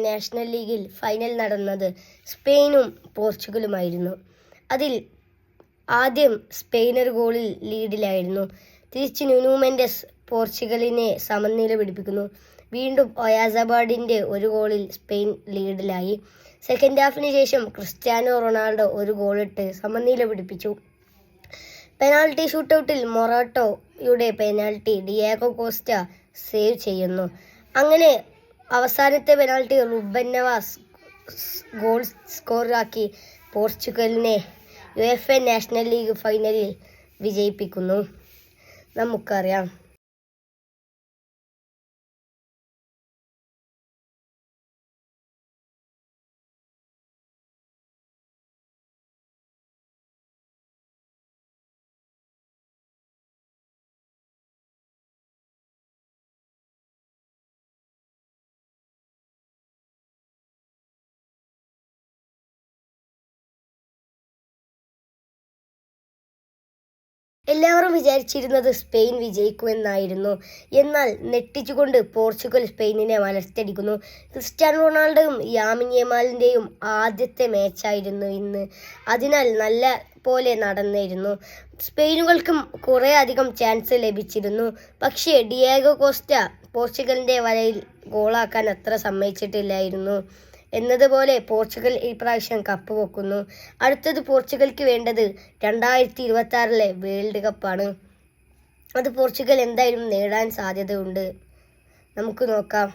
National ലീഗിൽ final നടന്നത് സ്പെയിനും പോർച്ചുഗലുമായിരുന്നു. അതിൽ ആദ്യം സ്പെയിൻ ഒരു ഗോളിൽ ലീഡിലായിരുന്നു. തിരിച്ച് നുനു മെൻഡസ് പോർച്ചുഗലിനെ സമനില പിടിപ്പിക്കുന്നു. വീണ്ടും ഒയാസബാഡിൻ്റെ ഒരു ഗോളിൽ സ്പെയിൻ ലീഡിലായി. സെക്കൻഡ് ഹാഫിന് ശേഷം ക്രിസ്ത്യാനോ റൊണാൾഡോ ഒരു ഗോളിട്ട് സമനില പിടിപ്പിച്ചു. പെനാൽറ്റി ഷൂട്ടൗട്ടിൽ മൊറാട്ടോയുടെ പെനാൽറ്റി ഡിയാഗോ കോസ്റ്റ സേവ് ചെയ്യുന്നു. അങ്ങനെ അവസാനത്തെ പെനാൽറ്റി റുബൻ നവാസ് ഗോൾ സ്കോറാക്കി പോർച്ചുഗലിനെ നാഷണൽ ലീഗ് ഫൈനലിൽ വിജയിപ്പിക്കുന്നു. നമുക്കറിയാം. എല്ലാവരും വിചാരിച്ചിരുന്നത് സ്പെയിൻ വിജയിക്കുമെന്നായിരുന്നു. എന്നാൽ നെട്ടിച്ചുകൊണ്ട് പോർച്ചുഗൽ സ്പെയിനിനെ മലർത്തിയടിക്കുന്നു. ക്രിസ്ത്യാനോ റൊണാൾഡോയും യാമിൻ യമാലിൻ്റെയും ആദ്യത്തെ മാച്ചായിരുന്നു ഇന്ന്. അതിനാൽ നല്ല പോലെ നടന്നിരുന്നു. സ്പെയിനുകൾക്കും കുറേ അധികം ചാൻസ് ലഭിച്ചിരുന്നു. പക്ഷേ ഡിയാഗോ കോസ്റ്റ പോർച്ചുഗലിൻ്റെ വലയിൽ ഗോളാക്കാൻ അത്ര സമ്മതിച്ചിട്ടില്ലായിരുന്നു. എന്നതുപോലെ പോർച്ചുഗൽ ഇപ്രാവശ്യം കപ്പ് പൊക്കുന്നു. അടുത്തത് പോർച്ചുഗൽക്ക് വേണ്ടത് 2026 വേൾഡ് കപ്പാണ്. അത് പോർച്ചുഗൽ എന്തായാലും നേടാൻ സാധ്യതയുണ്ട്. നമുക്ക് നോക്കാം.